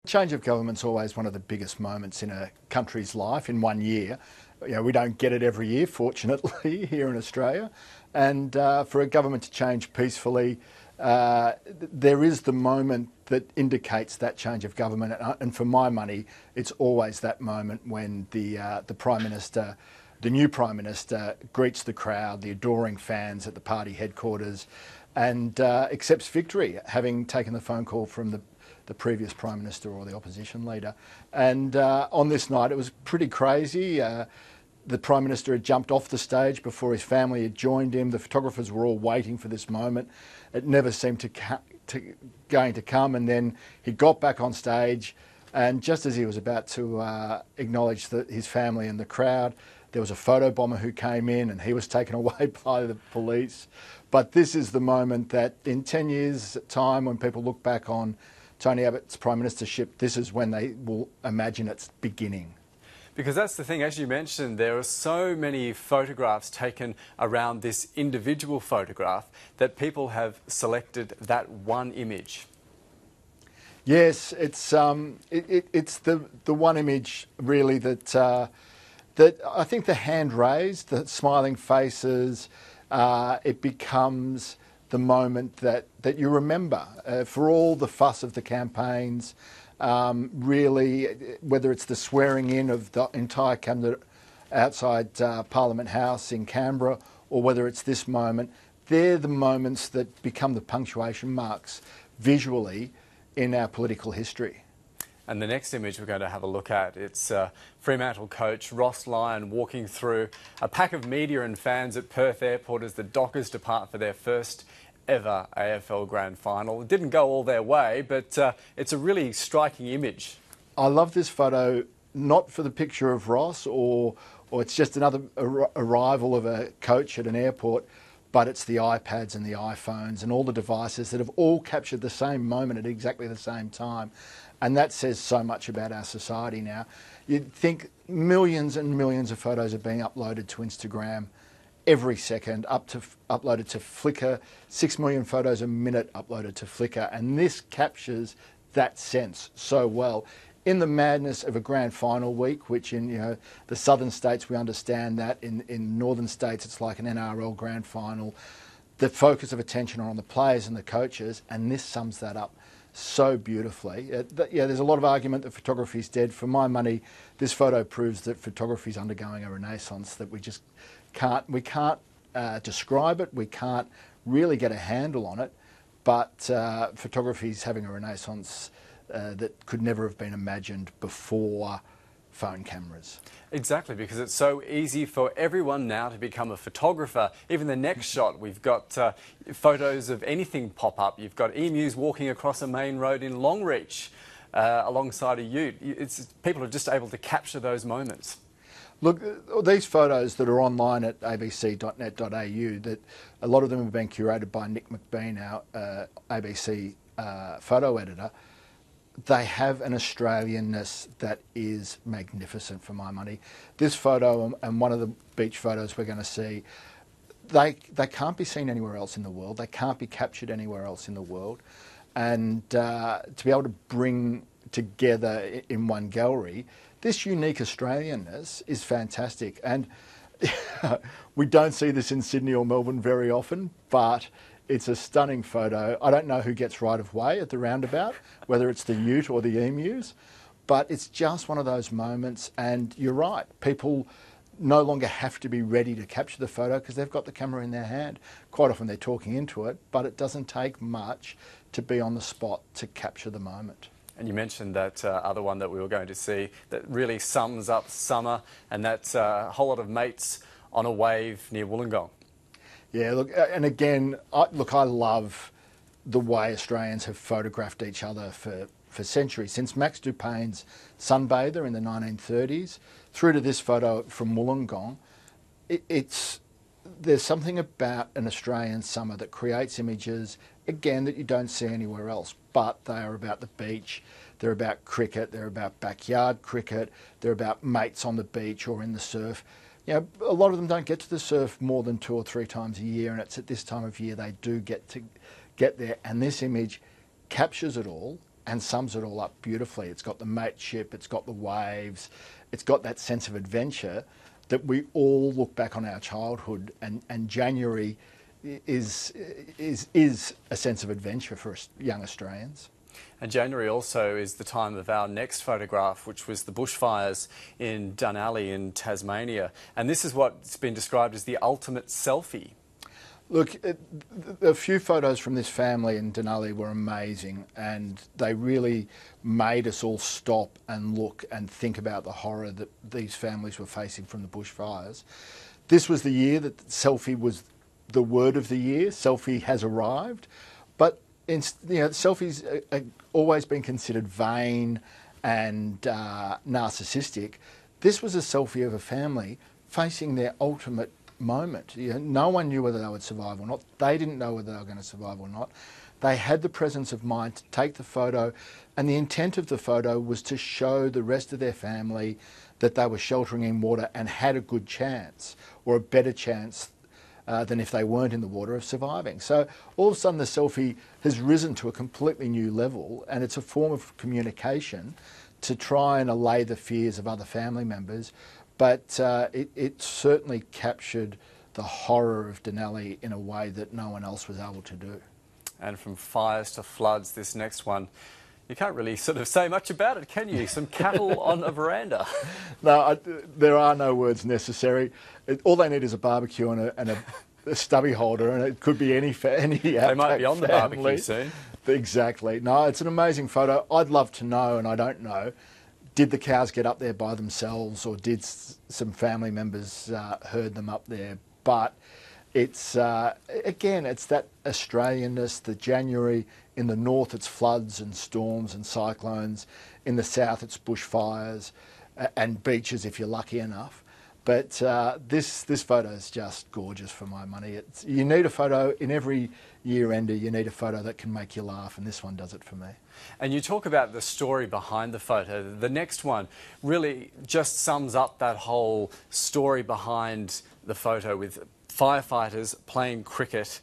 Change of government's always one of the biggest moments in a country's life in one year. We don't get it every year, fortunately, here in Australia. And for a government to change peacefully, there is the moment that indicates that change of government. And for my money, it's always that moment when the Prime Minister, the new Prime Minister, greets the crowd, the adoring fans at the party headquarters, and accepts victory, having taken the phone call from the previous Prime Minister or the opposition leader. And on this night, it was pretty crazy. The Prime Minister had jumped off the stage before his family had joined him. The photographers were all waiting for this moment. It never seemed going to come. And then he got back on stage, and just as he was about to acknowledge his family and the crowd, there was a photo bomber who came in, and he was taken away by the police. But this is the moment that in 10 years' time, when people look back on Tony Abbott's Prime Ministership, this is when they will imagine its beginning. Because that's the thing, as you mentioned, there are so many photographs taken around this individual photograph that people have selected that one image. Yes, it's the one image really that I think the hand raised, the smiling faces, it becomes the moment that you remember for all the fuss of the campaigns. Really, whether it's the swearing in of the entire cabinet outside Parliament House in Canberra, or whether it's this moment, they're the moments that become the punctuation marks visually in our political history. And the next image we're going to have a look at, it's Fremantle coach Ross Lyon walking through a pack of media and fans at Perth Airport as the Dockers depart for their first ever AFL Grand Final. It didn't go all their way, but it's a really striking image. I love this photo, not for the picture of Ross or it's just another arrival of a coach at an airport, but it's the iPads and the iPhones and all the devices that have all captured the same moment at exactly the same time. And that says so much about our society now. You'd think millions and millions of photos are being uploaded to Instagram every second, uploaded to Flickr, 6 million photos a minute uploaded to Flickr, and this captures that sense so well. In the madness of a grand final week, which in the southern states we understand that, in northern states it's like an NRL grand final, the focus of attention are on the players and the coaches, and this sums that up so beautifully. There's a lot of argument that photography is dead. For my money, this photo proves that photography is undergoing a renaissance that we can't describe it. We can't really get a handle on it, but photography is having a renaissance that could never have been imagined before phone cameras. Exactly, because it's so easy for everyone now to become a photographer. Even the next shot, we've got photos of anything pop up. You've got emus walking across a main road in Longreach alongside a ute. People are just able to capture those moments. Look, these photos that are online at abc.net.au, that a lot of them have been curated by Nick McBean, our ABC photo editor. They have an Australianness that is magnificent for my money. This photo and one of the beach photos we're going to see, they can't be seen anywhere else in the world. They can't be captured anywhere else in the world. And to be able to bring together in one gallery this unique Australianness is fantastic. And we don't see this in Sydney or Melbourne very often, but it's a stunning photo. I don't know who gets right of way at the roundabout, whether it's the ute or the emus, but it's just one of those moments. And you're right, people no longer have to be ready to capture the photo because they've got the camera in their hand. Quite often they're talking into it, but it doesn't take much to be on the spot to capture the moment. And you mentioned that other one that we were going to see that really sums up summer, and that's a whole lot of mates on a wave near Wollongong. Yeah, look, and again, I love the way Australians have photographed each other for centuries. Since Max Dupayne's Sunbather in the 1930s, through to this photo from Wollongong, there's something about an Australian summer that creates images, again, that you don't see anywhere else, but they are about the beach, they're about cricket, they're about backyard cricket, they're about mates on the beach or in the surf. A lot of them don't get to the surf more than 2 or 3 times a year, and it's at this time of year they do get there. And this image captures it all and sums it all up beautifully. It's got the mateship, it's got the waves, it's got that sense of adventure that we all look back on our childhood, and January is a sense of adventure for us young Australians. And January also is the time of our next photograph, which was the bushfires in Dunalley in Tasmania. And this is what's been described as the ultimate selfie. Look, a few photos from this family in Denali were amazing, and they really made us all stop and look and think about the horror that these families were facing from the bushfires. This was the year that selfie was the word of the year. Selfie has arrived, but selfies are always been considered vain and narcissistic. This was a selfie of a family facing their ultimate moment. No one knew whether they would survive or not. They didn't know whether they were going to survive or not. They had the presence of mind to take the photo, and the intent of the photo was to show the rest of their family that they were sheltering in water and had a good chance, or a better chance than if they weren't in the water, of surviving. So all of a sudden the selfie has risen to a completely new level, and it's a form of communication to try and allay the fears of other family members. But it certainly captured the horror of Denali in a way that no one else was able to do. And from fires to floods, this next one, you can't really sort of say much about it, can you? Some cattle on a veranda. No, there are no words necessary. All they need is a barbecue and a stubby holder, and it could be any They might be on the barbecue soon. Exactly. No, it's an amazing photo. I'd love to know, and I don't know, did the cows get up there by themselves, or did some family members herd them up there? But it's, again, it's that Australianness, the January. In the north, it's floods and storms and cyclones. In the south, it's bushfires and beaches, if you're lucky enough. But this photo is just gorgeous for my money. You need a photo in every year-ender. You need a photo that can make you laugh, and this one does it for me. And you talk about the story behind the photo. The next one really just sums up that whole story behind the photo, with firefighters playing cricket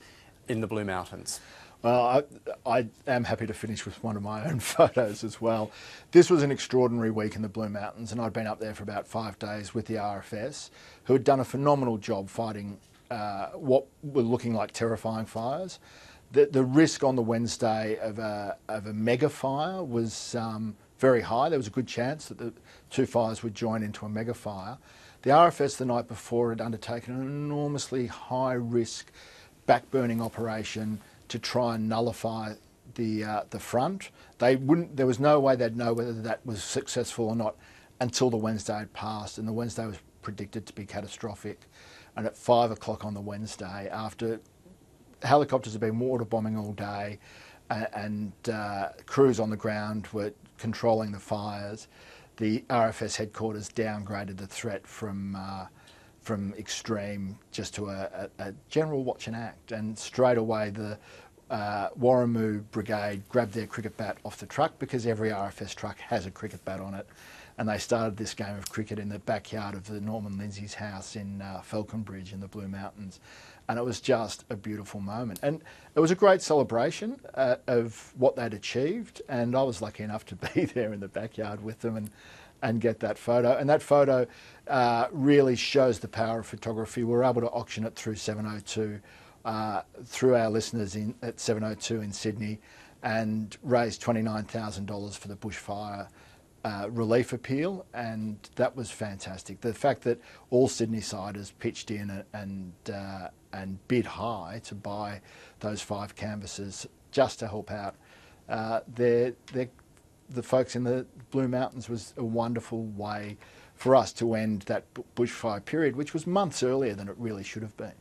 in the Blue Mountains. Well, I am happy to finish with one of my own photos as well. This was an extraordinary week in the Blue Mountains, and I'd been up there for about 5 days with the RFS, who had done a phenomenal job fighting what were looking like terrifying fires. The risk on the Wednesday of a mega fire was very high. There was a good chance that the 2 fires would join into a mega fire. The RFS the night before had undertaken an enormously high risk backburning operation to try and nullify the front. There was no way they'd know whether that was successful or not until the Wednesday had passed, and the Wednesday was predicted to be catastrophic. And at 5 o'clock on the Wednesday, after helicopters had been water bombing all day and crews on the ground were controlling the fires, the RFS headquarters downgraded the threat from extreme just to a general watch and act. And straight away the Warramoo Brigade grabbed their cricket bat off the truck, because every RFS truck has a cricket bat on it, and they started this game of cricket in the backyard of the Norman Lindsay's house in Falconbridge in the Blue Mountains. And it was just a beautiful moment. And it was a great celebration of what they'd achieved, and I was lucky enough to be there in the backyard with them and get that photo. And that photo really shows the power of photography. We were able to auction it through 702, through our listeners at 702 in Sydney, and raised $29,000 for the bushfire relief appeal, and that was fantastic. The fact that all Sydney-siders pitched in and bid high to buy those 5 canvases just to help out the folks in the Blue Mountains was a wonderful way for us to end that bushfire period, which was months earlier than it really should have been.